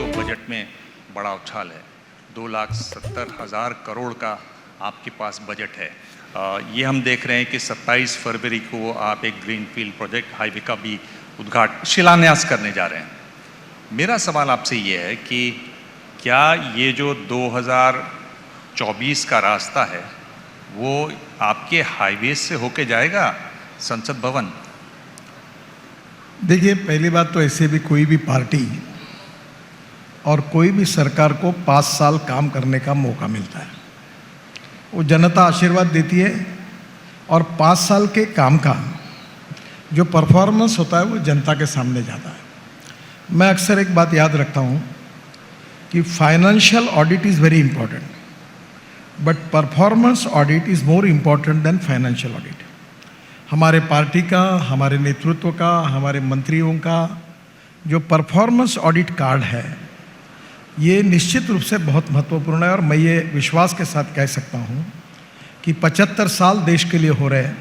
तो बजट में बड़ा उछाल है। 2,70,000 करोड़ का आपके पास बजट है। ये हम देख रहे हैं कि 27 फरवरी को आप एक ग्रीनफील्ड प्रोजेक्ट हाईवे का भी शिलान्यास करने जा रहे हैं। मेरा सवाल आपसे ये है कि क्या ये जो 2024 का रास्ता है वो आपके हाईवे से होके जाएगा संसद भवन? देखिए, पहली बात तो ऐसे भी कोई भी पार्टी और कोई भी सरकार को 5 साल काम करने का मौका मिलता है। वो जनता आशीर्वाद देती है और 5 साल के काम का जो परफॉर्मेंस होता है वो जनता के सामने जाता है। मैं अक्सर एक बात याद रखता हूँ कि financial audit is very important, but performance audit is more important than financial audit. हमारे पार्टी का, हमारे नेतृत्व का, हमारे मंत्रियों का जो परफॉर्मेंस ऑडिट कार्ड है ये निश्चित रूप से बहुत महत्वपूर्ण है। और मैं ये विश्वास के साथ कह सकता हूँ कि 75 साल देश के लिए हो रहे हैं,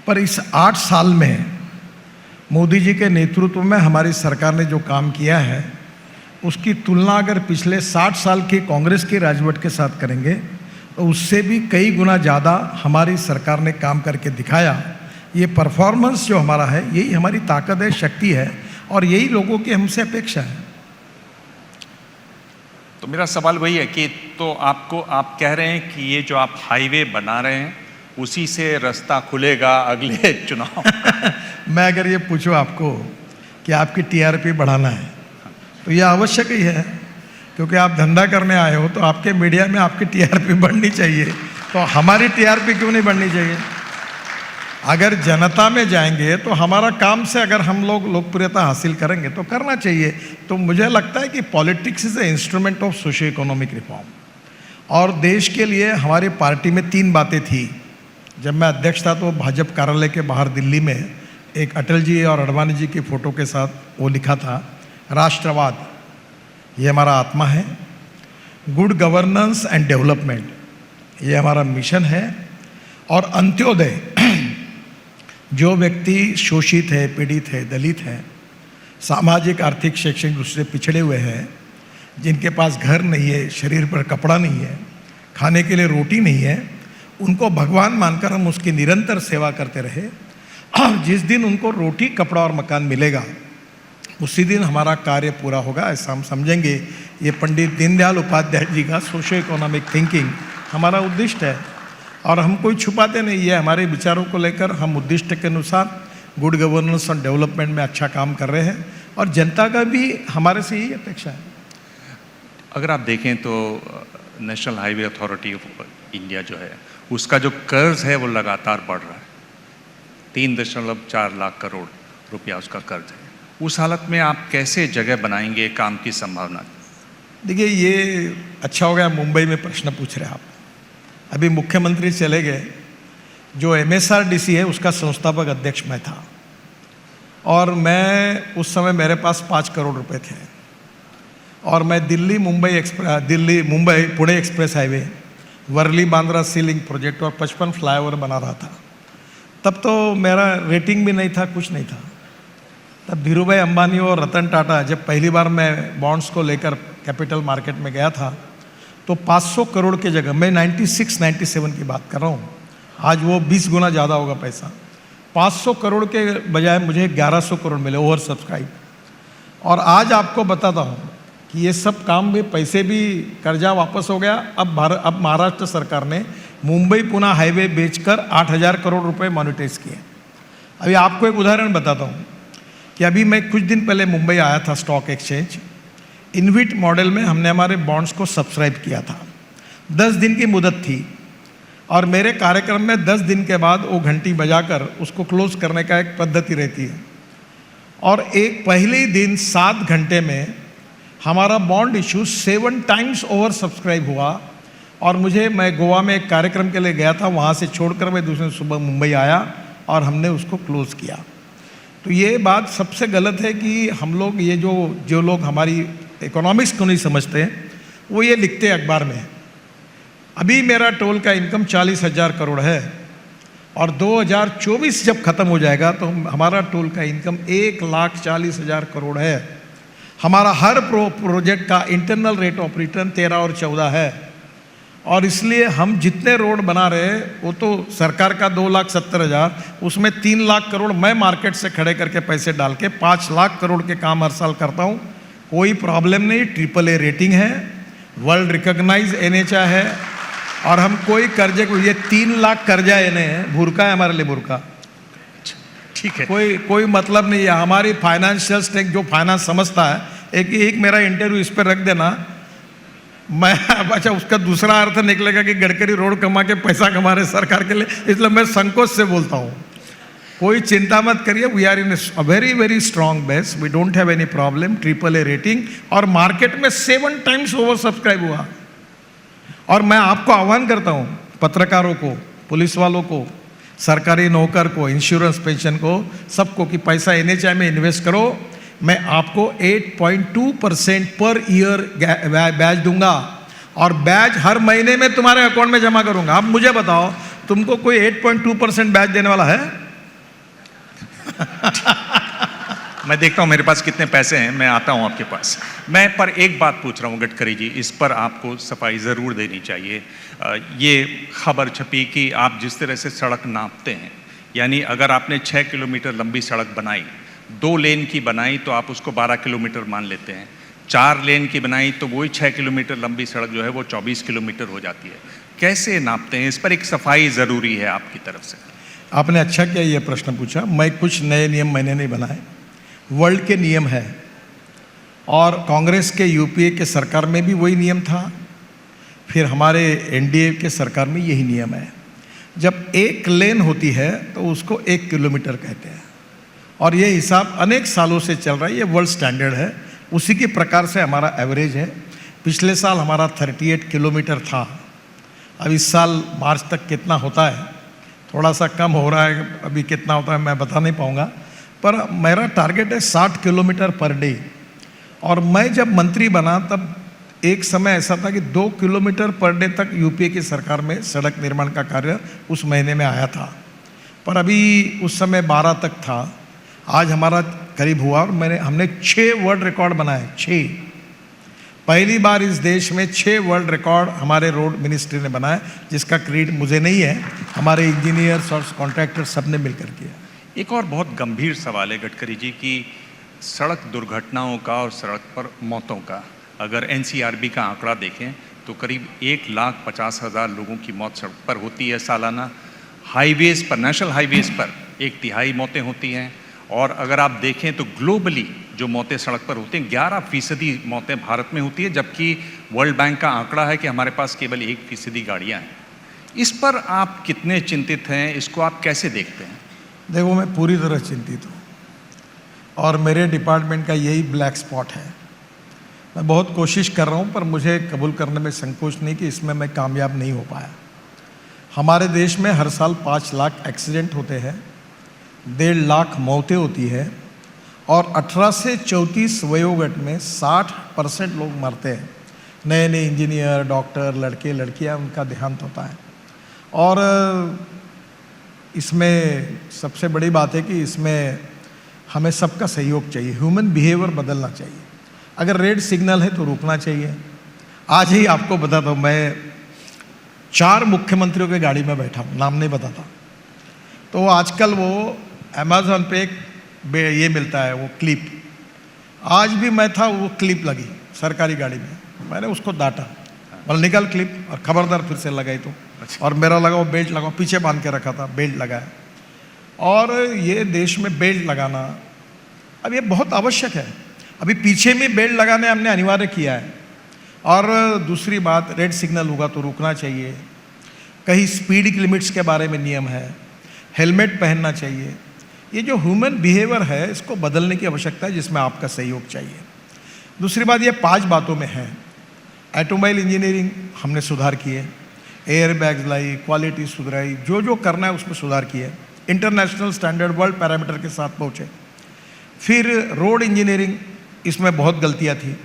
पर इस 8 साल में मोदी जी के नेतृत्व में हमारी सरकार ने जो काम किया है उसकी तुलना अगर पिछले 60 साल की कांग्रेस के राजवट के साथ करेंगे तो उससे भी कई गुना ज़्यादा हमारी सरकार ने काम करके दिखाया। ये परफॉर्मेंस जो हमारा है यही हमारी ताकत है, शक्ति है, और यही लोगों की हमसे अपेक्षा है। तो मेरा सवाल वही है कि तो आप कह रहे हैं कि ये जो आप हाईवे बना रहे हैं उसी से रास्ता खुलेगा अगले चुनाव? मैं अगर ये पूछूं आपको कि आपकी टीआरपी बढ़ाना है तो यह आवश्यक ही है, क्योंकि आप धंधा करने आए हो तो आपके मीडिया में आपकी टीआरपी बढ़नी चाहिए। तो हमारी टीआरपी क्यों नहीं बढ़नी चाहिए? अगर जनता में जाएंगे तो हमारा काम से अगर हम लोग लोकप्रियता हासिल करेंगे तो करना चाहिए। तो मुझे लगता है कि politics is a instrument of socio economic reform, और देश के लिए हमारी पार्टी में 3 बातें थी। जब मैं अध्यक्ष था तो भाजपा कार्यालय के बाहर दिल्ली में एक अटल जी और अडवाणी जी की फ़ोटो के साथ वो लिखा था, राष्ट्रवाद ये हमारा आत्मा है, गुड गवर्नेंस एंड डेवलपमेंट ये हमारा मिशन है, और अंत्योदय जो व्यक्ति शोषित है, पीड़ित है, दलित है, सामाजिक आर्थिक शैक्षणिक रूप से पिछड़े हुए हैं, जिनके पास घर नहीं है, शरीर पर कपड़ा नहीं है, खाने के लिए रोटी नहीं है, उनको भगवान मानकर हम उसकी निरंतर सेवा करते रहे। और जिस दिन उनको रोटी, कपड़ा और मकान मिलेगा उसी दिन हमारा कार्य पूरा होगा, ऐसा हम समझेंगे। ये पंडित दीनदयाल उपाध्याय जी का सोशियो इकोनॉमिक थिंकिंग हमारा उद्दिष्ट है, और हम कोई छुपाते नहीं है। हमारे विचारों को लेकर हम उद्दिष्ट के अनुसार गुड गवर्नेंस और डेवलपमेंट में अच्छा काम कर रहे हैं, और जनता का भी हमारे से यही अपेक्षा है। अगर आप देखें तो national highway authority of India जो है उसका जो कर्ज है वो लगातार बढ़ रहा है। 3.4 लाख करोड़ रुपया उसका कर्ज है। उस हालत में आप कैसे जगह बनाएंगे काम की संभावना? देखिए, ये अच्छा हो गया मुंबई में प्रश्न पूछ रहे हैं आप। अभी मुख्यमंत्री चले गए, जो MSRDC है उसका संस्थापक अध्यक्ष मैं था, और मैं उस समय मेरे पास 5 करोड़ रुपए थे, और मैं दिल्ली मुंबई पुणे एक्सप्रेस हाईवे, वर्ली बांद्रा सी लिंक प्रोजेक्ट और 55 फ्लाईओवर बना रहा था। तब तो मेरा रेटिंग भी नहीं था, कुछ नहीं था। तब धीरूभाई अंबानी और रतन टाटा, जब पहली बार मैं बॉन्ड्स को लेकर कैपिटल मार्केट में गया था तो 500 करोड़ की जगह, मैं 96-97 की बात कर रहा हूँ, आज वो 20 गुना ज़्यादा होगा पैसा, 500 करोड़ के बजाय मुझे 1100 करोड़ मिले, ओवर सब्सक्राइब। और आज आपको बताता हूँ कि ये सब काम भी, पैसे भी, कर्जा वापस हो गया। अब महाराष्ट्र सरकार ने मुंबई पुणे हाईवे बेचकर 8,000 करोड़ रुपए मोनेटाइज किए। अभी आपको एक उदाहरण बताता हूँ कि अभी मैं कुछ दिन पहले मुंबई आया था स्टॉक एक्सचेंज। इनविट मॉडल में हमने हमारे बॉन्ड्स को सब्सक्राइब किया था। 10 दिन की मुदत थी, और मेरे कार्यक्रम में 10 दिन के बाद वो घंटी बजाकर उसको क्लोज करने का एक पद्धति रहती है, और एक पहले ही दिन 7 घंटे में हमारा bond issue 7 times over subscribe हुआ। और मैं गोवा में एक कार्यक्रम के लिए गया था, वहाँ से छोड़कर मैं दूसरे सुबह मुंबई आया और हमने उसको क्लोज किया। तो ये बात सबसे गलत है कि हम लोग, ये जो लोग हमारी इकोनॉमिक्स को नहीं समझते वो ये लिखते हैं अखबार में। अभी मेरा टोल का इनकम 40,000 करोड़ है, और 2024 जब ख़त्म हो जाएगा तो हमारा टोल का इनकम 1,40,000 करोड़ है। हमारा हर प्रोजेक्ट का इंटरनल रेट ऑफ रिटर्न 13 और 14 है। और इसलिए हम जितने रोड बना रहे हैं वो तो सरकार का 2,70,000, उसमें 3 लाख करोड़ मैं मार्केट से खड़े करके पैसे डाल के 5 लाख करोड़ के काम हर साल करता हूँ। कोई प्रॉब्लम नहीं, AAA रेटिंग है, वर्ल्ड रिकॉग्नाइज NHAI है। और हम कोई कर्जे को, ये 3 लाख कर्जा एने है, भूरका है हमारे लिए, भूरका। ठीक है, कोई मतलब नहीं है। हमारी फाइनेंशियल स्टेक जो फाइनेंस समझता है, एक मेरा इंटरव्यू इस पर रख देना, मैं अच्छा उसका दूसरा अर्थ निकलेगा कि गडकरी रोड कमा के पैसा कमा रहे सरकार के लिए, इसलिए मैं संकोच से बोलता हूँ। कोई चिंता मत करिए, we are in very very strong base, we don't have any problem. AAA rating और मार्केट में 7 टाइम्स ओवर सब्सक्राइब हुआ। और मैं आपको आह्वान करता हूँ, पत्रकारों को, पुलिस वालों को, सरकारी नौकर को, इंश्योरेंस पेंशन को, सबको, कि पैसा NHAI में इन्वेस्ट करो। मैं आपको 8.2% पर ईयर ब्याज दूंगा और ब्याज हर महीने में तुम्हारे अकाउंट में जमा करूंगा। अब मुझे बताओ, तुमको कोई 8.2% ब्याज देने वाला है? मैं देखता हूं मेरे पास कितने पैसे हैं, मैं आता हूं आपके पास। मैं पर एक बात पूछ रहा हूं गडकरी जी, इस पर आपको सफाई ज़रूर देनी चाहिए। ये खबर छपी कि आप जिस तरह से सड़क नापते हैं, यानी अगर आपने 6 किलोमीटर लंबी सड़क बनाई, 2 लेन की बनाई तो आप उसको 12 किलोमीटर मान लेते हैं, 4 लेन की बनाई तो वही 6 किलोमीटर लंबी सड़क जो है वो 24 किलोमीटर हो जाती है। कैसे नापते हैं? इस पर एक सफाई ज़रूरी है आपकी तरफ से। आपने अच्छा किया ये प्रश्न पूछा। मैं कुछ नए नियम मैंने नहीं बनाए, वर्ल्ड के नियम है। और कांग्रेस के UPA के सरकार में भी वही नियम था, फिर हमारे NDA के सरकार में यही नियम है। जब एक लेन होती है तो उसको 1 किलोमीटर कहते हैं, और ये हिसाब अनेक सालों से चल रहा है, ये वर्ल्ड स्टैंडर्ड है। उसी के प्रकार से हमारा एवरेज है। पिछले साल हमारा 38 किलोमीटर था। अब इस साल मार्च तक कितना होता है, थोड़ा सा कम हो रहा है, अभी कितना होता है मैं बता नहीं पाऊँगा, पर मेरा टारगेट है 60 किलोमीटर पर डे। और मैं जब मंत्री बना तब एक समय ऐसा था कि 2 किलोमीटर पर डे तक UPA की सरकार में सड़क निर्माण का कार्य उस महीने में आया था, पर अभी उस समय 12 तक था। आज हमारा करीब हुआ और हमने 6 वर्ल्ड रिकॉर्ड बनाए। 6 पहली बार इस देश में 6 वर्ल्ड रिकॉर्ड हमारे रोड मिनिस्ट्री ने बनाया, जिसका क्रेडिट मुझे नहीं है, हमारे इंजीनियर्स और कॉन्ट्रैक्टर सब ने मिलकर किया। एक और बहुत गंभीर सवाल है गडकरी जी कि सड़क दुर्घटनाओं का और सड़क पर मौतों का, अगर NCRB का आंकड़ा देखें तो करीब 1,50,000 लोगों की मौत सड़क पर होती है सालाना। हाईवेज़ पर, नेशनल हाईवेज़ पर 1/3 मौतें होती हैं। और अगर आप देखें तो ग्लोबली जो मौतें सड़क पर होती हैं, 11% मौतें भारत में होती है, जबकि वर्ल्ड बैंक का आंकड़ा है कि हमारे पास केवल 1% गाड़ियाँ हैं। इस पर आप कितने चिंतित हैं? इसको आप कैसे देखते हैं? देखो, मैं पूरी तरह चिंतित हूँ और मेरे डिपार्टमेंट का यही ब्लैक स्पॉट है। मैं बहुत कोशिश कर रहा हूँ, पर मुझे कबूल करने में संकोच नहीं कि इसमें मैं कामयाब नहीं हो पाया। हमारे देश में हर साल 5 लाख एक्सीडेंट होते हैं, 1.5 लाख मौतें होती है, और 18 से 34 वयोगट में 60% लोग मरते हैं। नए नए इंजीनियर, डॉक्टर, लड़के लड़कियाँ, उनका देहांत होता है। और इसमें सबसे बड़ी बात है कि इसमें हमें सबका सहयोग चाहिए, ह्यूमन बिहेवियर बदलना चाहिए। अगर रेड सिग्नल है तो रुकना चाहिए। आज ही आपको बताता हूँ, मैं 4 मुख्यमंत्रियों के गाड़ी में बैठा हूँ, नाम नहीं बताता। तो आजकल वो अमेज़ॉन पे एक ये मिलता है, वो क्लिप। आज भी मैं था, वो क्लिप लगी सरकारी गाड़ी में, मैंने उसको डांटा, बोला निकल क्लिप, और खबरदार फिर से लगाई तो। और मेरा लगाओ, बेल्ट लगाओ, पीछे बांध के रखा था, बेल्ट लगाया। और ये देश में बेल्ट लगाना अब ये बहुत आवश्यक है। अभी पीछे में बेल्ट लगाने हमने अनिवार्य किया है। और दूसरी बात, रेड सिग्नल होगा तो रुकना चाहिए। कहीं स्पीड लिमिट्स के बारे में नियम है, हेलमेट पहनना चाहिए। ये जो ह्यूमन बिहेवियर है, इसको बदलने की आवश्यकता है, जिसमें आपका सहयोग चाहिए। दूसरी बात, ये 5 बातों में है। ऑटोमोबाइल इंजीनियरिंग हमने सुधार किए, एयर बैग्स लाई, क्वालिटी सुधराई, जो जो करना है उसमें सुधार किए, इंटरनेशनल स्टैंडर्ड वर्ल्ड पैरामीटर के साथ पहुँचे। फिर रोड इंजीनियरिंग, इसमें बहुत गलतियाँ थी।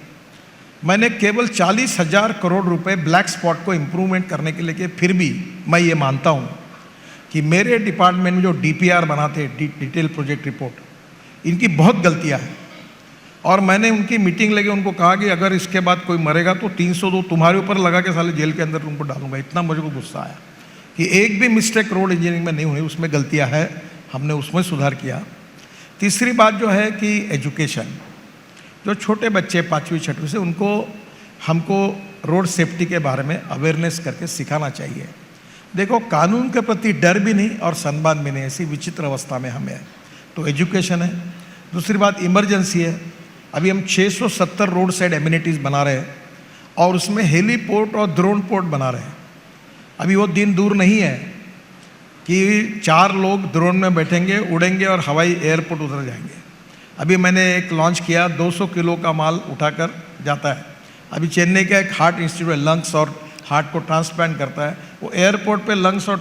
मैंने केवल 40,000 करोड़ रुपए ब्लैक स्पॉट को इम्प्रूवमेंट करने के लिए, फिर भी मैं ये मानता हूँ कि मेरे डिपार्टमेंट में जो DPR बनाते हैं, डिटेल प्रोजेक्ट रिपोर्ट, इनकी बहुत गलतियाँ हैं। और मैंने उनकी मीटिंग लेके उनको कहा कि अगर इसके बाद कोई मरेगा तो 302 तुम्हारे ऊपर लगा के साले जेल के अंदर उनको डालूंगा। इतना मुझे को गुस्सा आया कि एक भी मिस्टेक रोड इंजीनियरिंग में नहीं हुई, उसमें गलतियां है, हमने उसमें सुधार किया। तीसरी बात जो है कि एजुकेशन, जो छोटे बच्चे 5वीं 6वीं से, उनको हमको रोड सेफ्टी के बारे में अवेयरनेस करके सिखाना चाहिए। देखो, कानून के प्रति डर भी नहीं और सम्मान भी नहीं, ऐसी विचित्र अवस्था में हमें है। तो एजुकेशन है। दूसरी बात इमरजेंसी है। अभी हम 670 रोड साइड एमिनिटीज़ बना रहे हैं और उसमें हेलीपोर्ट और ड्रोन पोर्ट बना रहे हैं। अभी वो दिन दूर नहीं है कि 4 लोग ड्रोन में बैठेंगे, उड़ेंगे और हवाई एयरपोर्ट उतर जाएंगे। अभी मैंने एक लॉन्च किया, 200 किलो का माल उठाकर जाता है। अभी चेन्नई का एक हार्ट इंस्टीट्यूट, लंग्स और हार्ट को ट्रांसप्लांट करता है, वो एयरपोर्ट पे लंग्स और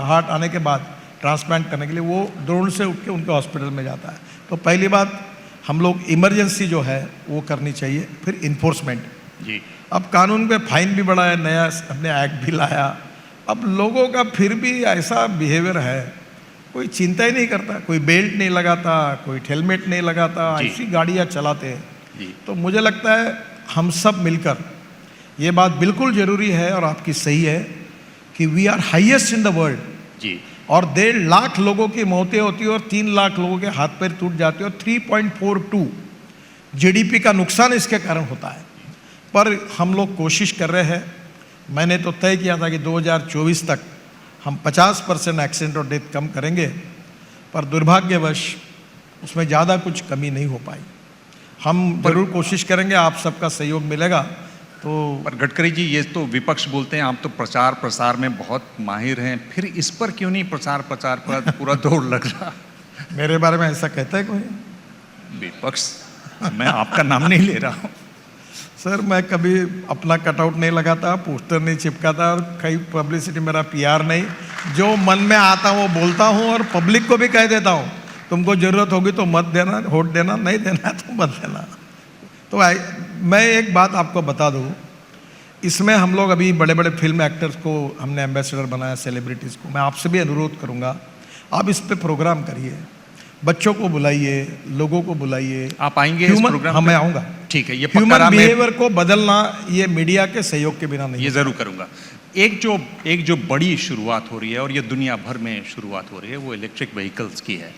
हार्ट आने के बाद ट्रांसप्लांट करने के लिए वो ड्रोन से उठ के उनके हॉस्पिटल में जाता है। तो पहली बात हम लोग इमरजेंसी जो है वो करनी चाहिए। फिर इन्फोर्समेंट जी, अब कानून पे फाइन भी बढ़ा है, नया हमने एक्ट भी लाया। अब लोगों का फिर भी ऐसा बिहेवियर है, कोई चिंता ही नहीं करता, कोई बेल्ट नहीं लगाता, कोई हेलमेट नहीं लगाता, जी। ऐसी गाड़ियाँ चलाते हैं। जी। तो मुझे लगता है हम सब मिलकर, ये बात बिल्कुल ज़रूरी है और आपकी सही है कि we are highest in the world, जी, और 1.5 लाख लोगों की मौतें होती है और 3 लाख लोगों के हाथ पैर टूट जाते हैं और 3.42 जीडीपी का नुकसान इसके कारण होता है। पर हम लोग कोशिश कर रहे हैं। मैंने तो तय किया था कि 2024 तक हम 50% एक्सीडेंट और डेथ कम करेंगे, पर दुर्भाग्यवश उसमें ज़्यादा कुछ कमी नहीं हो पाई। हम ज़रूर कोशिश करेंगे, आप सबका सहयोग मिलेगा तो। पर गडकरी जी, ये तो विपक्ष बोलते हैं आप तो प्रचार प्रसार में बहुत माहिर हैं, फिर इस पर क्यों नहीं प्रचार प्रचार पर पूरा दौड़ लग रहा? मेरे बारे में ऐसा कहता है कोई? विपक्ष, मैं आपका नाम नहीं ले रहा हूँ। सर, मैं कभी अपना कटआउट नहीं लगाता, पोस्टर नहीं चिपकाता और कई पब्लिसिटी, मेरा पीआर नहीं। जो मन में आता वो बोलता हूँ और पब्लिक को भी कह देता हूँ, तुमको ज़रूरत होगी तो मत देना, वोट देना, नहीं देना तो मत देना। तो मैं एक बात आपको बता दूँ, इसमें हम लोग अभी बड़े बड़े फिल्म एक्टर्स को हमने एम्बेसडर बनाया, सेलिब्रिटीज़ को। मैं आपसे भी अनुरोध करूँगा, आप इस पे प्रोग्राम करिए, बच्चों को बुलाइए, लोगों को बुलाइए। आप आएंगे इस प्रोग्राम हाँ, पे? मैं आऊँगा। ठीक है, ये पक्का ह्यूमन रहा। मैं बिहेवियर को बदलना ये मीडिया के सहयोग के बिना नहीं ये ज़रूर करूँगा। एक जो बड़ी शुरुआत हो रही है और ये दुनिया भर में शुरुआत हो रही है, वो इलेक्ट्रिक व्हीकल्स की है।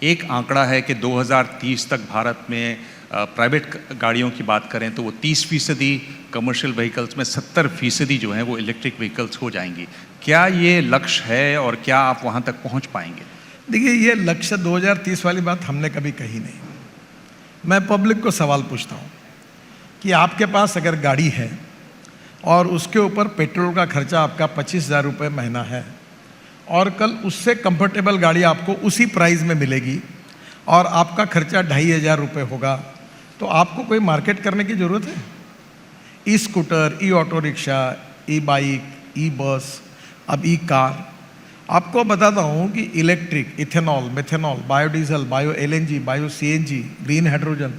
एक आंकड़ा है कि 2030 तक भारत में प्राइवेट गाड़ियों की बात करें तो वो 30%, कमर्शियल व्हीकल्स में 70% जो हैं वो इलेक्ट्रिक व्हीकल्स हो जाएंगी। क्या ये लक्ष्य है और क्या आप वहाँ तक पहुँच पाएंगे? देखिए, ये लक्ष्य 2030 वाली बात हमने कभी कही नहीं। मैं पब्लिक को सवाल पूछता हूँ कि आपके पास अगर गाड़ी है और उसके ऊपर पेट्रोल का खर्चा आपका 25,000 रुपये महीना है और कल उससे कंफर्टेबल गाड़ी आपको उसी प्राइस में मिलेगी और आपका खर्चा 2,500 रुपये होगा, तो आपको कोई मार्केट करने की ज़रूरत है? ई स्कूटर, ई ऑटो रिक्शा, ई बाइक, ई बस, अब ई कार। आपको बताता हूँ कि electric, ethanol, methanol, biodiesel, bio LNG, bio CNG, green hydrogen,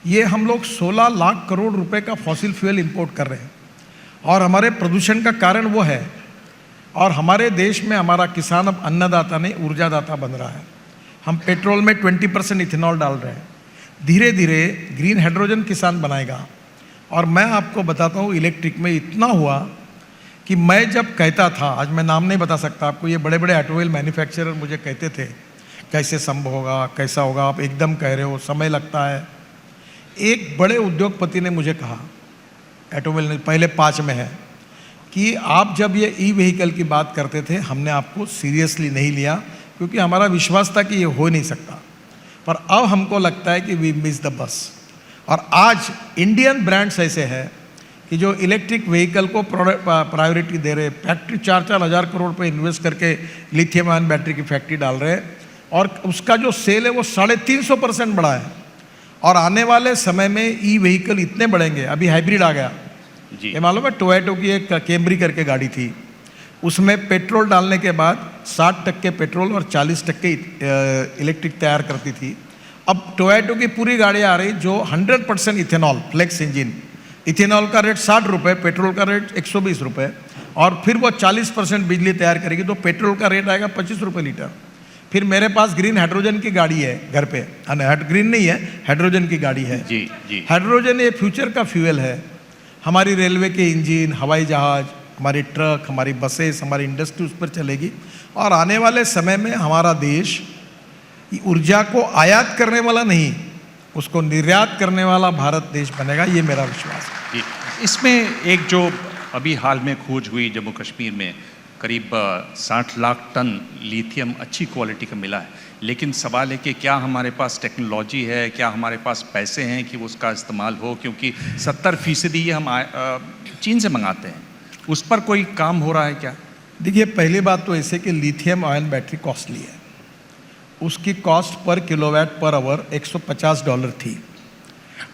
ये हम लोग 16 लाख करोड़ रुपए का फॉसिल फ्यूल इंपोर्ट कर रहे हैं और हमारे प्रदूषण का कारण वो है। और हमारे देश में हमारा किसान अब अन्नदाता नहीं ऊर्जादाता बन रहा है। हम पेट्रोल में 20% इथेनॉल डाल रहे हैं, धीरे धीरे ग्रीन हाइड्रोजन किसान बनाएगा। और मैं आपको बताता हूँ, इलेक्ट्रिक में इतना हुआ कि मैं जब कहता था, आज मैं नाम नहीं बता सकता आपको, ये बड़े बड़े ऑटोमोबाइल मैन्युफैक्चरर मुझे कहते थे कैसे संभव होगा, कैसा होगा, आप एकदम कह रहे हो, समय लगता है। एक बड़े उद्योगपति ने मुझे कहा, ऑटोमोबाइल पहले 5 में है, कि आप जब ये ई व्हीकल की बात करते थे हमने आपको सीरियसली नहीं लिया क्योंकि हमारा विश्वास था कि ये हो नहीं सकता, पर अब हमको लगता है कि वी मिस द बस। और आज इंडियन ब्रांड्स ऐसे हैं कि जो इलेक्ट्रिक व्हीकल को प्रायोरिटी दे रहे, फैक्ट्री 4-4 हज़ार करोड़ पे इन्वेस्ट करके लिथियम आयन बैटरी की फैक्ट्री डाल रहे हैं और उसका जो सेल है वो 350% बढ़ा है। और आने वाले समय में ई व्हीकल इतने बढ़ेंगे, अभी हाइब्रिड आ गया जी। ये मालूम है, टोयोटो की एक कैमरी करके गाड़ी थी, उसमें पेट्रोल डालने के बाद 60% पेट्रोल और 40% इलेक्ट्रिक तैयार करती थी। अब टोयोटो की पूरी गाड़ियाँ आ रही जो 100% इथेनॉल, फ्लेक्स इंजन। इथेनॉल का रेट 60 रुपये, पेट्रोल का रेट 120 रुपये, और फिर वो 40% बिजली तैयार करेगी तो पेट्रोल का रेट आएगा 25 रुपये लीटर। फिर मेरे पास ग्रीन हाइड्रोजन की गाड़ी है घर पे, ग्रीन नहीं है, हाइड्रोजन की गाड़ी है। जी जी। हाइड्रोजन ये फ्यूचर का फ्यूल है। हमारी रेलवे के इंजन, हवाई जहाज, हमारी ट्रक, हमारी बसेस, हमारी इंडस्ट्री उस पर चलेगी। और आने वाले समय में हमारा देश ऊर्जा को आयात करने वाला नहीं, उसको निर्यात करने वाला भारत देश बनेगा, ये मेरा विश्वास है। जी, इसमें एक जो अभी हाल में खोज हुई जम्मू कश्मीर में, करीब 60 लाख टन लिथियम अच्छी क्वालिटी का मिला है, लेकिन सवाल है कि क्या हमारे पास टेक्नोलॉजी है, क्या हमारे पास पैसे हैं कि उसका इस्तेमाल हो, क्योंकि 70% ये हम चीन से मंगाते हैं, उस पर कोई काम हो रहा है क्या? देखिए, पहली बात तो ऐसे कि लिथियम आयन बैटरी कॉस्टली है। उसकी cost per kilowatt per hour $150 थी,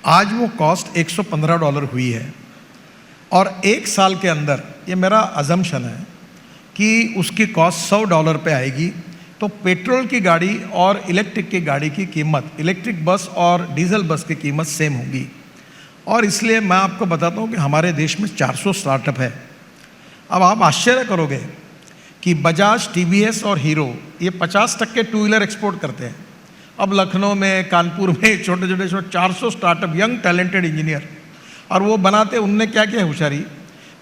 आज वो कॉस्ट $115 हुई है। और एक साल के अंदर, ये मेरा अजम्पशन है कि उसकी कॉस्ट $100 पे आएगी। तो पेट्रोल की गाड़ी और इलेक्ट्रिक की गाड़ी की कीमत, इलेक्ट्रिक बस और डीजल बस की कीमत सेम होगी। और इसलिए मैं आपको बताता हूँ कि हमारे देश में 400 स्टार्टअप है। अब आप आश्चर्य करोगे कि बजाज, टीवीएस और हीरो ये 50% टू व्हीलर एक्सपोर्ट करते हैं। अब लखनऊ में, कानपुर में छोटे छोटे 400 स्टार्टअप, यंग टैलेंटेड इंजीनियर, और वो बनाते, उनने क्या किया होशियारी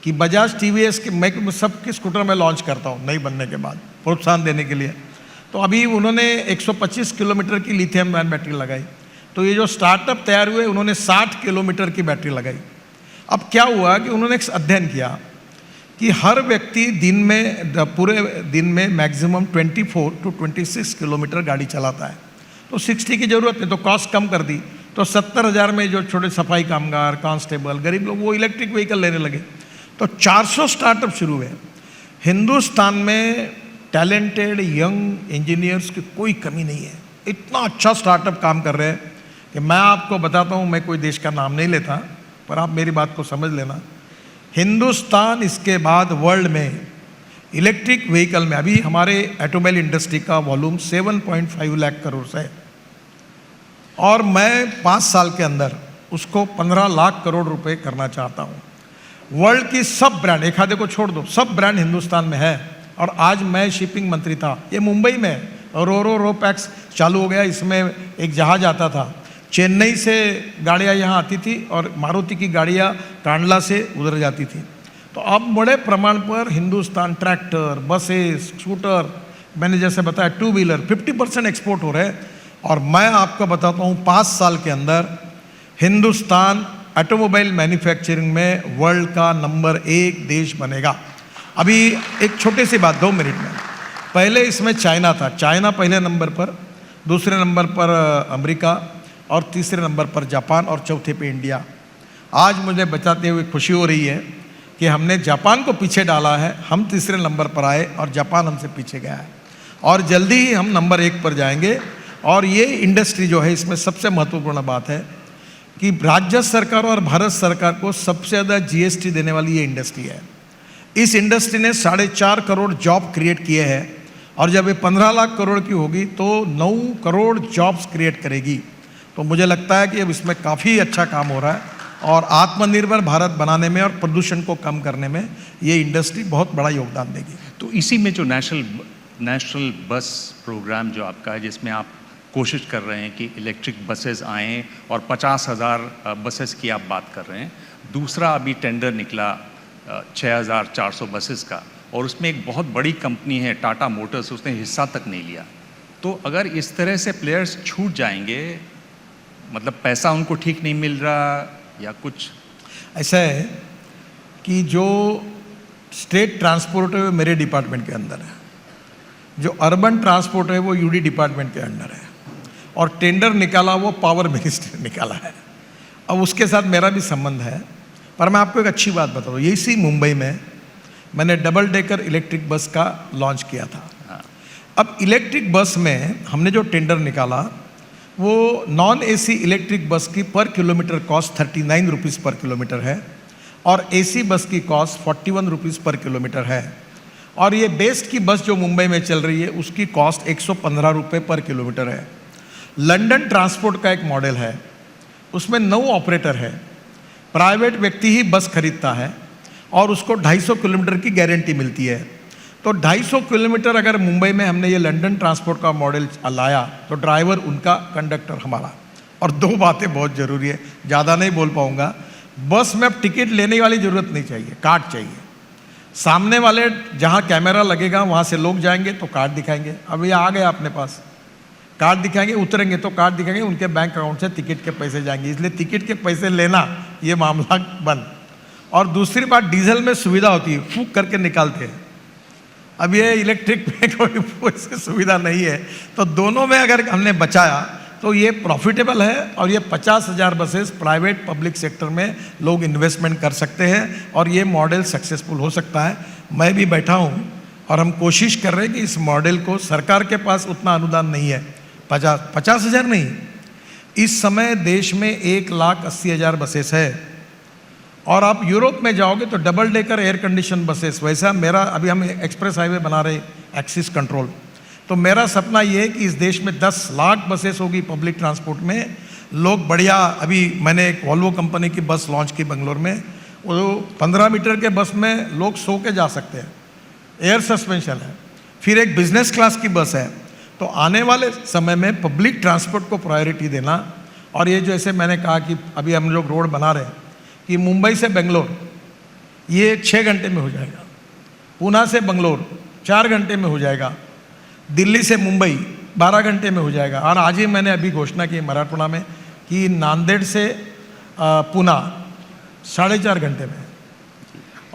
कि बजाज, टीवीएस के मैं सबके स्कूटर में लॉन्च करता हूँ नई बनने के बाद, प्रोत्साहन देने के लिए। तो अभी उन्होंने 125 किलोमीटर की लिथियम आयन बैटरी लगाई। तो ये जो स्टार्टअप तैयार हुए, उन्होंने 60 किलोमीटर की बैटरी लगाई। अब क्या हुआ कि उन्होंने एक अध्ययन किया कि हर व्यक्ति दिन में, पूरे दिन में मैक्सिमम 24 to 26 किलोमीटर गाड़ी चलाता है। तो 60 की ज़रूरत है, तो कॉस्ट कम कर दी। तो 70,000 में जो छोटे सफाई कामगार, कांस्टेबल, गरीब लोग, वो इलेक्ट्रिक व्हीकल लेने लगे। तो 400 स्टार्टअप शुरू हुए। हिंदुस्तान में टैलेंटेड यंग इंजीनियर्स की कोई कमी नहीं है। इतना अच्छा स्टार्टअप काम कर रहे हैं कि मैं आपको बताता हूँ, मैं कोई देश का नाम नहीं लेता, पर आप मेरी बात को समझ लेना। हिंदुस्तान इसके बाद वर्ल्ड में इलेक्ट्रिक व्हीकल में, अभी हमारे ऑटोमोबाइल इंडस्ट्री का वॉल्यूम 7.5 लाख करोड़ से है, और मैं 5 साल के अंदर उसको 15 लाख करोड़ रुपए करना चाहता हूँ। वर्ल्ड की सब ब्रांड, एक आधे को छोड़ दो, सब ब्रांड हिंदुस्तान में है। और आज मैं शिपिंग मंत्री था, ये मुंबई में रो पैक्स चालू हो गया। इसमें एक जहाज आता था, चेन्नई से गाड़ियाँ यहाँ आती थी और मारुति की गाड़ियाँ कांडला से उधर जाती थी। तो अब बड़े प्रमाण पर हिंदुस्तान ट्रैक्टर, बसेस, स्कूटर, मैंने जैसे बताया टू व्हीलर 50% एक्सपोर्ट हो रहे हैं। और मैं आपको बताता हूँ 5 साल के अंदर हिंदुस्तान ऑटोमोबाइल मैन्युफैक्चरिंग में वर्ल्ड का नंबर 1 देश बनेगा। अभी एक छोटी सी बात, 2 मिनट में, पहले इसमें चाइना था, चाइना पहले नंबर पर, दूसरे नंबर पर अमेरिका और तीसरे नंबर पर जापान और चौथे पे इंडिया। आज मुझे बताते हुए खुशी हो रही है कि हमने जापान को पीछे डाला है, हम तीसरे नंबर पर आए और जापान हमसे पीछे गया है, और जल्दी ही हम नंबर 1 पर जाएंगे। और ये इंडस्ट्री जो है, इसमें सबसे महत्वपूर्ण बात है कि राज्य सरकार और भारत सरकार को सबसे ज़्यादा जीएसटी देने वाली ये इंडस्ट्री है। इस इंडस्ट्री ने 4.5 करोड़ जॉब क्रिएट किए हैं, और जब ये 15 लाख करोड़ की होगी तो 9 करोड़ जॉब्स क्रिएट करेगी। तो मुझे लगता है कि अब इसमें काफ़ी अच्छा काम हो रहा है, और आत्मनिर्भर भारत बनाने में और प्रदूषण को कम करने में ये इंडस्ट्री बहुत बड़ा योगदान देगी। तो इसी में जो नेशनल बस प्रोग्राम जो आपका है, जिसमें आप कोशिश कर रहे हैं कि इलेक्ट्रिक बसेस आएँ, और 50,000 बसेस की आप बात कर रहे हैं। दूसरा अभी टेंडर निकला 6,400 बसेस का, और उसमें एक बहुत बड़ी कंपनी है टाटा मोटर्स, उसने हिस्सा तक नहीं लिया। तो अगर इस तरह से प्लेयर्स छूट जाएंगे, मतलब पैसा उनको ठीक नहीं मिल रहा या कुछ ऐसा है कि जो स्टेट ट्रांसपोर्ट है वो मेरे डिपार्टमेंट के अंदर है, जो अर्बन ट्रांसपोर्ट है वो यूडी डिपार्टमेंट के अंडर है, और टेंडर निकाला वो पावर मिनिस्टर ने निकाला है। अब उसके साथ मेरा भी संबंध है। पर मैं आपको एक अच्छी बात बता दूँ, इसी मुंबई में मैंने डबल डेकर इलेक्ट्रिक बस का लॉन्च किया था। अब इलेक्ट्रिक बस में हमने जो टेंडर निकाला, वो नॉन एसी इलेक्ट्रिक बस की पर किलोमीटर कॉस्ट 39 रुपीज़ पर किलोमीटर है, और एसी बस की कॉस्ट 41 रुपीज़ पर किलोमीटर है। और ये बेस्ट की बस जो मुंबई में चल रही है, उसकी कॉस्ट 115 रुपये पर किलोमीटर है। लंदन ट्रांसपोर्ट का एक मॉडल है, उसमें 9 ऑपरेटर है, प्राइवेट व्यक्ति ही बस खरीदता है, और उसको 250 किलोमीटर की गारंटी मिलती है। तो 250 किलोमीटर अगर मुंबई में हमने ये लंदन ट्रांसपोर्ट का मॉडल लाया तो ड्राइवर उनका, कंडक्टर हमारा। और दो बातें बहुत ज़रूरी है, ज़्यादा नहीं बोल पाऊँगा। बस में अब टिकट लेने वाली ज़रूरत नहीं चाहिए, कार्ड चाहिए। सामने वाले जहाँ कैमरा लगेगा वहाँ से लोग जाएंगे तो कार्ड दिखाएंगे, अब ये आ गया अपने पास, कार्ड दिखाएंगे, उतरेंगे तो कार्ड दिखाएंगे, उनके बैंक अकाउंट से टिकट के पैसे जाएंगे। इसलिए टिकट के पैसे लेना ये मामला बंद। और दूसरी बात, डीजल में सुविधा होती है, फूंक करके निकालते हैं। अब ये इलेक्ट्रिक में कोई इसकी सुविधा नहीं है। तो दोनों में अगर हमने बचाया तो ये प्रॉफिटेबल है। और ये 50,000 बसेस प्राइवेट पब्लिक सेक्टर में लोग इन्वेस्टमेंट कर सकते हैं और ये मॉडल सक्सेसफुल हो सकता है। मैं भी बैठा हूँ और हम कोशिश कर रहे हैं कि इस मॉडल को, सरकार के पास उतना अनुदान नहीं है, 50,000 नहीं, इस समय देश में 1,80,000 बसेस है। और आप यूरोप में जाओगे तो double decker air condition buses, वैसा मेरा, अभी हम एक्सप्रेस हाईवे बना रहे एक्सिस कंट्रोल, तो मेरा सपना ये है कि इस देश में 10 लाख बसेस होगी पब्लिक ट्रांसपोर्ट में। लोग बढ़िया, अभी मैंने एक वॉल्वो कंपनी की बस लॉन्च की बेंगलोर में, वो 15 मीटर के बस में लोग सो के जा सकते हैं, एयर सस्पेंशन है। फिर एक बिजनेस क्लास की बस है। तो आने वाले समय में पब्लिक ट्रांसपोर्ट को प्रायोरिटी देना। और ये जैसे मैंने कहा कि अभी हम लोग रोड बना रहे हैं कि मुंबई से बेंगलोर ये 6 घंटे में हो जाएगा, पूना से बेंगलोर 4 घंटे में हो जाएगा, दिल्ली से मुंबई 12 घंटे में हो जाएगा। और आज ही मैंने अभी घोषणा की मराठवाड़ा में कि नांदेड़ से पूना 4.5 घंटे में,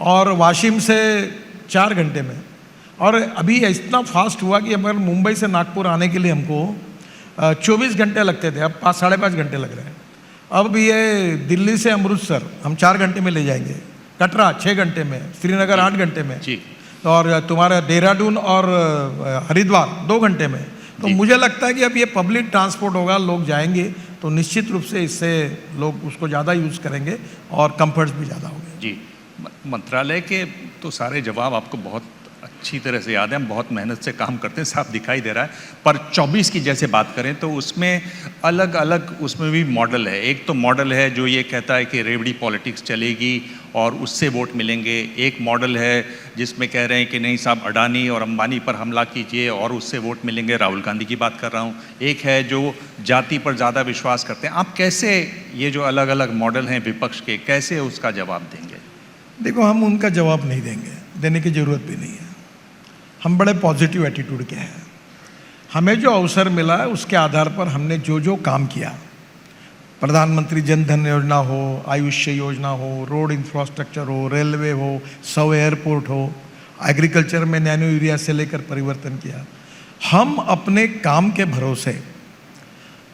और वाशिम से 4 घंटे में। और अभी इतना फास्ट हुआ कि अगर मुंबई से नागपुर आने के लिए हमको 24 घंटे लगते थे, अब 5-5.5 घंटे लग रहे हैं। अब ये दिल्ली से अमृतसर हम 4 घंटे में ले जाएंगे, कटरा 6 घंटे में, श्रीनगर 8 घंटे में, और तुम्हारा देहरादून और हरिद्वार 2 घंटे में। तो मुझे लगता है कि अब ये पब्लिक ट्रांसपोर्ट होगा, लोग जाएंगे तो निश्चित रूप से इससे लोग उसको ज़्यादा यूज़ करेंगे और कंफर्ट्स भी ज़्यादा होंगे। जी, मंत्रालय के तो सारे जवाब आपको बहुत अच्छी तरह से याद है, हम बहुत मेहनत से काम करते हैं, साफ दिखाई दे रहा है। पर 24 की जैसे बात करें तो उसमें अलग अलग उसमें भी मॉडल है। एक तो मॉडल है जो ये कहता है कि रेवड़ी पॉलिटिक्स चलेगी और उससे वोट मिलेंगे। एक मॉडल है जिसमें कह रहे हैं कि नहीं साहब, अडानी और अंबानी पर हमला कीजिए और उससे वोट मिलेंगे, राहुल गांधी की बात कर रहा हूँ। एक है जो जाति पर ज़्यादा विश्वास करते हैं। आप कैसे ये जो अलग अलग मॉडल हैं विपक्ष के, कैसे उसका जवाब देंगे? देखो, हम उनका जवाब नहीं देंगे, देने की ज़रूरत भी नहीं है। हम बड़े पॉजिटिव एटीट्यूड के हैं। हमें जो अवसर मिला है उसके आधार पर हमने जो जो काम किया, प्रधानमंत्री जन धन योजना हो, आयुष्य योजना हो, रोड इंफ्रास्ट्रक्चर हो, रेलवे हो, 100 एयरपोर्ट हो, एग्रीकल्चर में नैनो यूरिया से लेकर परिवर्तन किया। हम अपने काम के भरोसे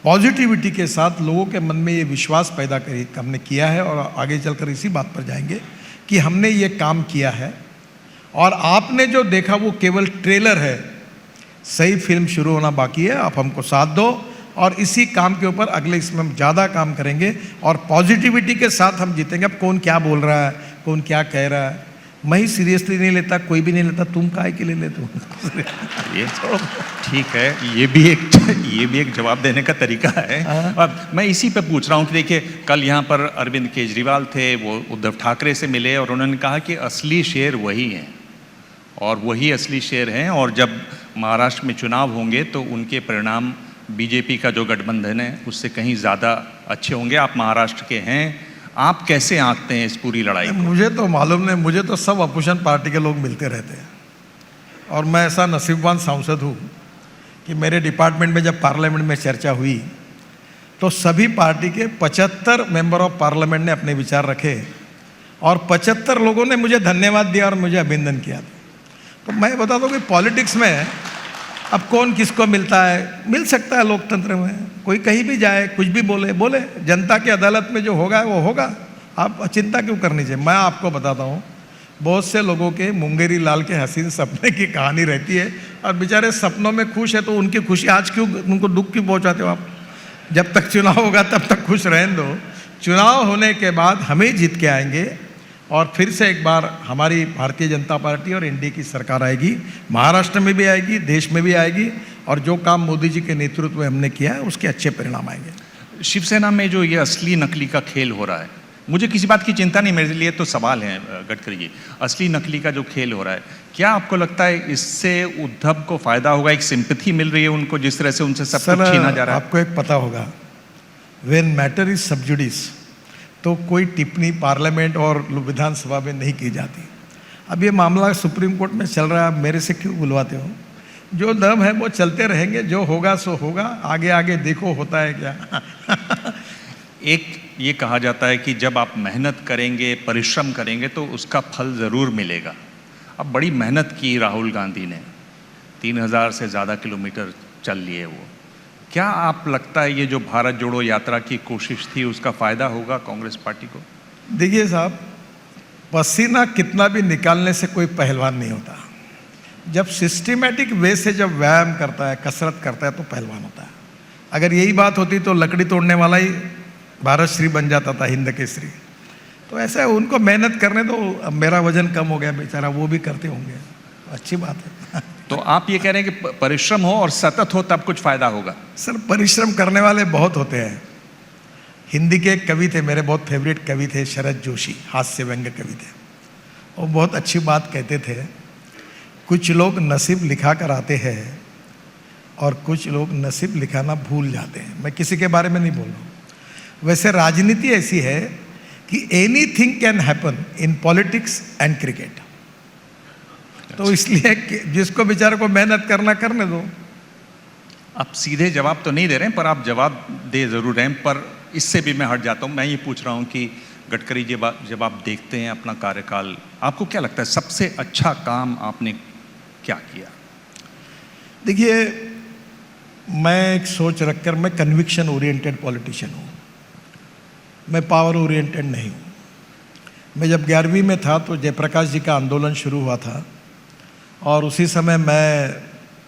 पॉजिटिविटी के साथ लोगों के मन में ये विश्वास पैदा कर हमने किया है और आगे चलकर इसी बात पर जाएंगे कि हमने ये काम किया है। और आपने जो देखा वो केवल ट्रेलर है, सही फिल्म शुरू होना बाकी है। आप हमको साथ दो और इसी काम के ऊपर अगले इसमें हम ज़्यादा काम करेंगे और पॉजिटिविटी के साथ हम जीतेंगे। अब कौन क्या बोल रहा है, कौन क्या कह रहा है, मैं ही सीरियसली नहीं लेता, कोई भी नहीं लेता, तुम काहे के लिए लेते हो? ये तो ठीक है, ये भी एक जवाब देने का तरीका है। अब मैं इसी पे पूछ रहा हूँ कि देखिए, कल यहाँ पर अरविंद केजरीवाल थे, वो उद्धव ठाकरे से मिले और उन्होंने कहा कि असली शेर वही हैं और वही असली शेर हैं। और जब महाराष्ट्र में चुनाव होंगे तो उनके परिणाम बीजेपी का जो गठबंधन है उससे कहीं ज़्यादा अच्छे होंगे। आप महाराष्ट्र के हैं, आप कैसे आंकते हैं इस पूरी लड़ाई को? मुझे तो मालूम नहीं, मुझे तो सब अपोजिशन पार्टी के लोग मिलते रहते हैं और मैं ऐसा नसीबवान सांसद हूँ कि मेरे डिपार्टमेंट में जब पार्लियामेंट में चर्चा हुई तो सभी पार्टी के 75 मेंबर ऑफ पार्लियामेंट ने अपने विचार रखे और 75 लोगों ने मुझे धन्यवाद दिया और मुझे अभिनंदन किया। तो मैं बता दूँ कि पॉलिटिक्स में अब कौन किसको मिलता है, मिल सकता है लोकतंत्र में, कोई कहीं भी जाए, कुछ भी बोले, जनता की अदालत में जो होगा वो होगा। आप चिंता क्यों करनी चाहिए? मैं आपको बताता हूँ, बहुत से लोगों के मुंगेरी लाल के हसीन सपने की कहानी रहती है और बेचारे सपनों में खुश है, तो उनकी खुशी आज क्यों, उनको दुख क्यों पहुँचाते हो आप? जब तक चुनाव होगा तब तक खुश रहने दो। चुनाव होने के बाद हम ही जीत के आएंगे और फिर से एक बार हमारी भारतीय जनता पार्टी और एनडीए की सरकार आएगी, महाराष्ट्र में भी आएगी, देश में भी आएगी और जो काम मोदी जी के नेतृत्व में हमने किया है उसके अच्छे परिणाम आएंगे। शिवसेना में जो ये असली नकली का खेल हो रहा है, मुझे किसी बात की चिंता नहीं, मेरे लिए तो सवाल है गडकरी जी, असली नकली का जो खेल हो रहा है, क्या आपको लगता है इससे उद्धव को फायदा होगा? एक सिंपैथी मिल रही है उनको, जिस तरह से उनसे सब कुछ छीना जा रहा है। आपको एक पता होगा, व्हेन मैटर इज सब जुडिस, तो कोई टिप्पणी पार्लियामेंट और विधानसभा में नहीं की जाती। अब ये मामला सुप्रीम कोर्ट में चल रहा है, मेरे से क्यों बुलवाते हो? जो दम है वो चलते रहेंगे, जो होगा सो होगा, आगे आगे देखो होता है क्या। एक ये कहा जाता है कि जब आप मेहनत करेंगे, परिश्रम करेंगे तो उसका फल ज़रूर मिलेगा। अब बड़ी मेहनत की राहुल गांधी ने, 3000 से ज़्यादा किलोमीटर चल लिए वो। क्या आप लगता है ये जो भारत जोड़ो यात्रा की कोशिश थी उसका फ़ायदा होगा कांग्रेस पार्टी को? देखिए साहब, पसीना कितना भी निकालने से कोई पहलवान नहीं होता। जब सिस्टमेटिक वे से जब व्यायाम करता है, कसरत करता है, तो पहलवान होता है। अगर यही बात होती तो लकड़ी तोड़ने वाला ही भारत श्री बन जाता था, हिंद केसरी। तो ऐसा है, उनको मेहनत करने दो। अब मेरा वजन कम हो गया बेचारा, वो भी करते होंगे, अच्छी बात है। तो आप ये कह रहे हैं कि परिश्रम हो और सतत हो तब कुछ फायदा होगा? सर, परिश्रम करने वाले बहुत होते हैं। हिंदी के एक कवि थे, मेरे बहुत फेवरेट कवि थे, शरद जोशी, हास्य व्यंग्य कवि थे। वो बहुत अच्छी बात कहते थे, कुछ लोग नसीब लिखा कर आते हैं और कुछ लोग नसीब लिखाना भूल जाते हैं। मैं किसी के बारे में नहीं बोल रहा हूँ। वैसे राजनीति ऐसी है कि anything can happen in politics and cricket. तो इसलिए जिसको बेचारे को मेहनत करना करने दो। आप सीधे जवाब तो नहीं दे रहे हैं, पर आप जवाब दे जरूर रहे हैं। पर इससे भी मैं हट जाता हूँ। मैं ये पूछ रहा हूँ कि गडकरी जी, जब आप देखते हैं अपना कार्यकाल, आपको क्या लगता है सबसे अच्छा काम आपने क्या किया? देखिए, मैं एक सोच रखकर, मैं कन्विक्शन ओरिएंटेड पॉलिटिशियन हूँ, मैं पावर ओरिएंटेड नहीं हूँ। मैं जब 11वीं में था तो जयप्रकाश जी का आंदोलन शुरू हुआ था और उसी समय मैं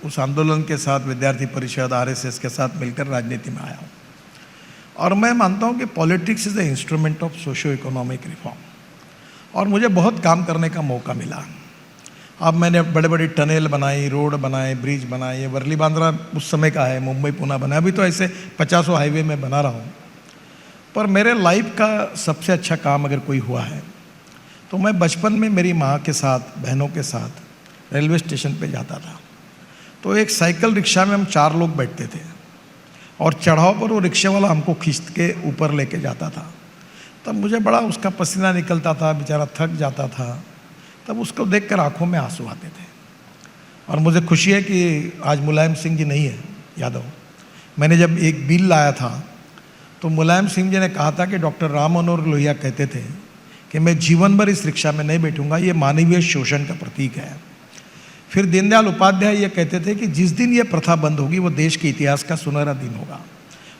उस आंदोलन के साथ विद्यार्थी परिषद आरएसएस के साथ मिलकर राजनीति में आया हूँ। और मैं मानता हूँ कि politics is the instrument of socio economic reform. और मुझे बहुत काम करने का मौका मिला। अब मैंने बड़े बड़ी टनल बनाई, रोड बनाए, ब्रिज बनाए। ये वर्ली बांद्रा उस समय का है, मुंबई पुणे बना, अभी तो ऐसे 50 हाईवे में बना रहा हूँ। पर मेरे लाइफ का सबसे अच्छा काम अगर कोई हुआ है तो मैं बचपन में मेरी माँ के साथ, बहनों के साथ रेलवे स्टेशन पे जाता था। तो एक साइकिल रिक्शा में हम 4 लोग बैठते थे और चढ़ाव पर वो रिक्शे वाला हमको खींच के ऊपर लेके जाता था। तब मुझे बड़ा उसका पसीना निकलता था, बेचारा थक जाता था। तब उसको देखकर आंखों में आंसू आते थे। और मुझे खुशी है कि आज मुलायम सिंह जी नहीं है यादव। मैंने जब एक बिल लाया था तो मुलायम सिंह जी ने कहा था कि डॉक्टर राम मनोहर लोहिया कहते थे कि मैं जीवन भर इस रिक्शा में नहीं बैठूंगा, ये मानवीय शोषण का प्रतीक है। फिर दीनदयाल उपाध्याय ये कहते थे कि जिस दिन ये प्रथा बंद होगी वो देश के इतिहास का सुनहरा दिन होगा।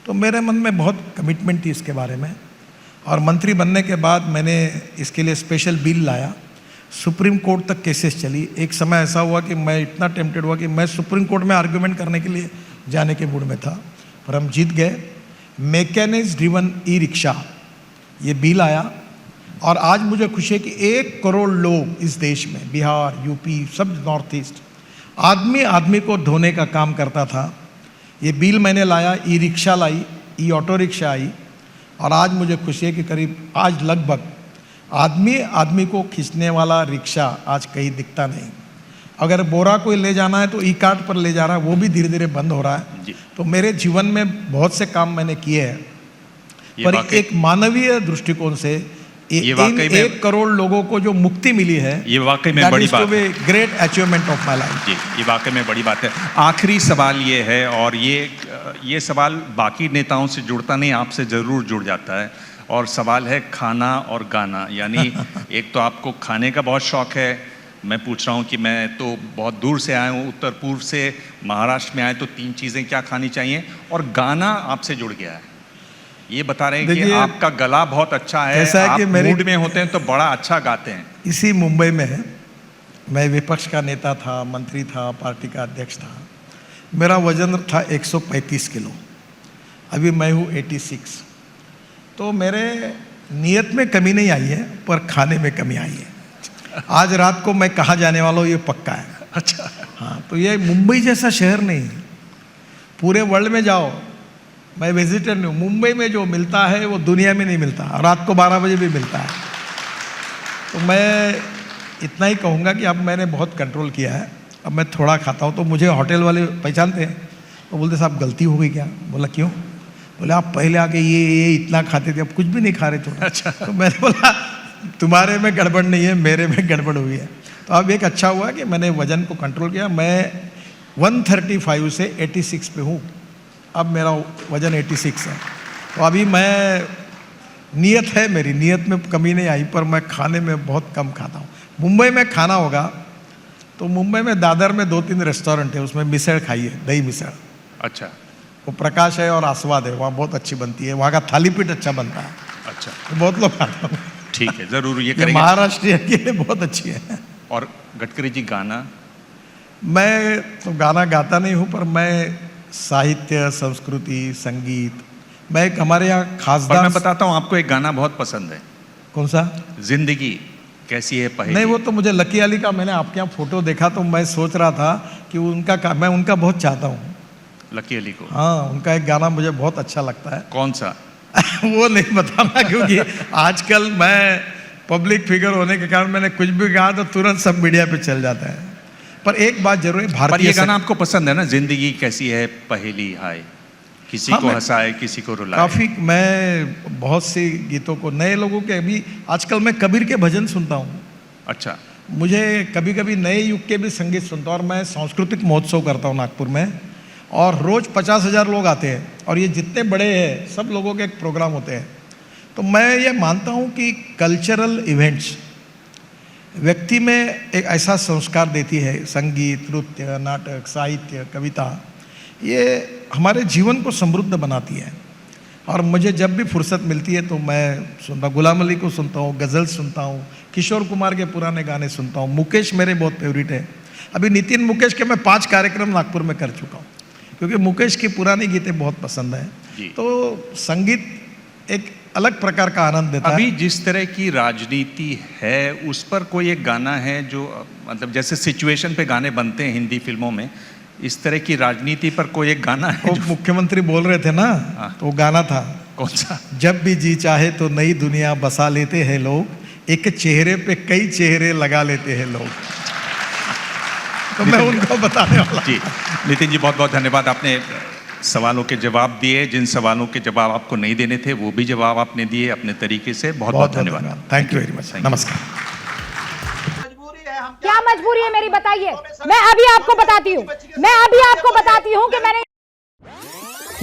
तो मेरे मन में बहुत कमिटमेंट थी इसके बारे में। और मंत्री बनने के बाद मैंने इसके लिए स्पेशल बिल लाया। सुप्रीम कोर्ट तक केसेस चली। एक समय ऐसा हुआ कि मैं इतना टेम्प्टेड हुआ कि मैं सुप्रीम कोर्ट में आर्ग्यूमेंट करने के लिए जाने के मूड में था, पर हम जीत गए। मैकेनिक्स ड्रिवन ई रिक्शा ये बिल आया और आज मुझे खुशी है कि 1 करोड़ लोग इस देश में, बिहार, यूपी, सब नॉर्थ ईस्ट, आदमी आदमी को ढोने का काम करता था। ये बिल मैंने लाया, ई रिक्शा लाई, ई ऑटो रिक्शा आई। और आज मुझे खुशी है कि करीब आज लगभग आदमी आदमी को खींचने वाला रिक्शा आज कहीं दिखता नहीं। अगर बोरा कोई ले जाना है तो ई कार्ट पर ले जा रहा है, वो भी धीरे धीरे बंद हो रहा है। तो मेरे जीवन में बहुत से काम मैंने किए हैं, पर एक मानवीय दृष्टिकोण से इन 1 करोड़ लोगों को जो मुक्ति मिली है, ये वाकई में बड़ी बात है। Great achievement of my life. जी, ये वाकई में बड़ी बात है। आखिरी सवाल ये है, और ये सवाल बाकी नेताओं से जुड़ता नहीं, आपसे जरूर जुड़ जाता है। और सवाल है खाना और गाना। यानी एक तो आपको खाने का बहुत शौक है। मैं पूछ रहा हूँ कि मैं तो बहुत दूर से आया हूँ, उत्तर पूर्व से, महाराष्ट्र में आए, तो 3 चीज़ें क्या खानी चाहिए? और गाना आपसे जुड़ गया है, ये बता रहे हैं कि आपका गला बहुत अच्छा है, आप मूड में होते हैं तो बड़ा अच्छा गाते हैं। इसी मुंबई में मैं विपक्ष का नेता था, मंत्री था, पार्टी का अध्यक्ष था। मेरा वजन था 135 किलो, अभी मैं हूँ 86। तो मेरे नियत में कमी नहीं आई है, पर खाने में कमी आई है। आज रात को मैं कहाँ जाने वाला हूँ ये पक्का है। अच्छा, हाँ, तो ये मुंबई जैसा शहर नहीं, पूरे वर्ल्ड में जाओ मैं वेजिटेरियन हूँ। मुंबई में जो मिलता है वो दुनिया में नहीं मिलता, रात को 12 बजे भी मिलता है। तो मैं इतना ही कहूँगा कि अब मैंने बहुत कंट्रोल किया है, अब मैं थोड़ा खाता हूँ। तो मुझे होटल वाले पहचानते हैं, तो बोलते साहब गलती हो गई क्या? बोला क्यों? बोले आप पहले आके ये इतना खाते थे, अब कुछ भी नहीं खा रहे थोड़ा। अच्छा। तो मैंने बोला तुम्हारे में गड़बड़ नहीं है, मेरे में गड़बड़ हुई है। तो अब एक अच्छा हुआ कि मैंने वज़न को कंट्रोल किया। मैं 135 से 86 पे हूँ, अब मेरा वज़न 86 है। तो अभी मैं नियत है, मेरी नियत में कमी नहीं आई, पर मैं खाने में बहुत कम खाता हूँ। मुंबई में खाना होगा तो मुंबई में दादर में 2-3 रेस्टोरेंट है, उसमें मिसळ खाइए, दही मिसळ। अच्छा। वो प्रकाश है और आस्वाद है, वहाँ बहुत अच्छी बनती है, वहाँ का थाली पीठ अच्छा बनता है। अच्छा, तो बहुत लोग खाता हूँ। ठीक है, ज़रूर ये ये करेंगे। महाराष्ट्र के लिए बहुत अच्छी है। और गडकरी जी गाना? मैं तो गाना गाता नहीं हूँ, पर मैं साहित्य, संस्कृति, संगीत, मैं एक हमारे यहाँ पर मैं खासदार। बताता हूँ, आपको एक गाना बहुत पसंद है। कौन सा? जिंदगी कैसी है पहेली। नहीं, वो तो मुझे लकी अली का, मैंने आपके यहाँ फोटो देखा तो मैं सोच रहा था कि मैं उनका बहुत चाहता हूँ। लकी अली को? हाँ, उनका एक गाना मुझे बहुत अच्छा लगता है। कौन सा? वो नहीं बताना, क्योंकि आजकल मैं पब्लिक फिगर होने के कारण मैंने कुछ भी कहा तो तुरंत सब मीडिया पे चल जाता है। पर एक बात जरूर है, पर भारतीय ये गाना आपको पसंद है ना, जिंदगी कैसी है पहेली हाय, किसी हाँ, को मैं हंसाए किसी को रुलाए। काफ़ी, मैं बहुत सी गीतों को, नए लोगों के, अभी आजकल मैं कबीर के भजन सुनता हूँ। अच्छा। मुझे कभी कभी नए युग के भी संगीत सुनता हूँ, और मैं सांस्कृतिक महोत्सव करता हूँ नागपुर में, और रोज़ 50,000 लोग आते हैं, और ये जितने बड़े हैं सब लोगों के एक प्रोग्राम होते हैं। तो मैं ये मानता हूँ कि कल्चरल इवेंट्स व्यक्ति में एक ऐसा संस्कार देती है, संगीत, नृत्य, नाटक, साहित्य, कविता, ये हमारे जीवन को समृद्ध बनाती है। और मुझे जब भी फुर्सत मिलती है तो मैं सुनता, गुलाम अली को सुनता हूँ, गज़ल सुनता हूँ, किशोर कुमार के पुराने गाने सुनता हूँ, मुकेश मेरे बहुत फेवरेट है। अभी नितिन मुकेश के मैं 5 कार्यक्रम नागपुर में कर चुका हूँ, क्योंकि मुकेश की पुरानी गीतें बहुत पसंद हैं। तो संगीत एक अलग प्रकार का आनंद देता है। अभी जिस तरह की राजनीति है उस पर कोई एक गाना है जो, मतलब जैसे सिचुएशन पे गाने बनते हैं हिंदी फिल्मों में, इस तरह की राजनीति पर कोई एक गाना है? वो मुख्यमंत्री बोल रहे थे ना, तो वो गाना था। कौन सा? जब भी जी चाहे तो नई दुनिया बसा लेते हैं लोग, एक चेहरे पे कई चेहरे लगा लेते हैं लोग। तो मैं उनको बताने वाला। जी नितिन जी, बहुत बहुत धन्यवाद। आपने सवालों के जवाब दिए, जिन सवालों के जवाब आपको नहीं देने थे वो भी जवाब आपने दिए अपने तरीके से। बहुत बहुत धन्यवाद। Thank you very much. नमस्कार। क्या मजबूरी है मेरी, बताइए। मैं अभी आपको बताती हूँ, कि मैंने।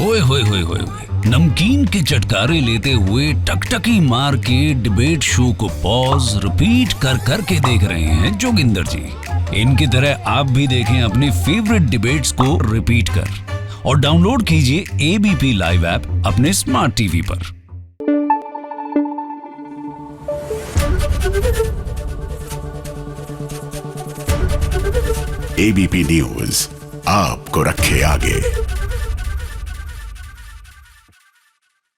ओए होए होए होए, नमकीन के चटकारे लेते हुए टकटकी मार के डिबेट शो को पॉज रिपीट कर करके देख रहे हैं जोगिंदर जी। इनकी तरह आप भी देखें अपनी फेवरेट डिबेट्स को रिपीट कर, और डाउनलोड कीजिए एबीपी लाइव ऐप अपने स्मार्ट टीवी पर। एबीपी न्यूज आपको रखे आगे।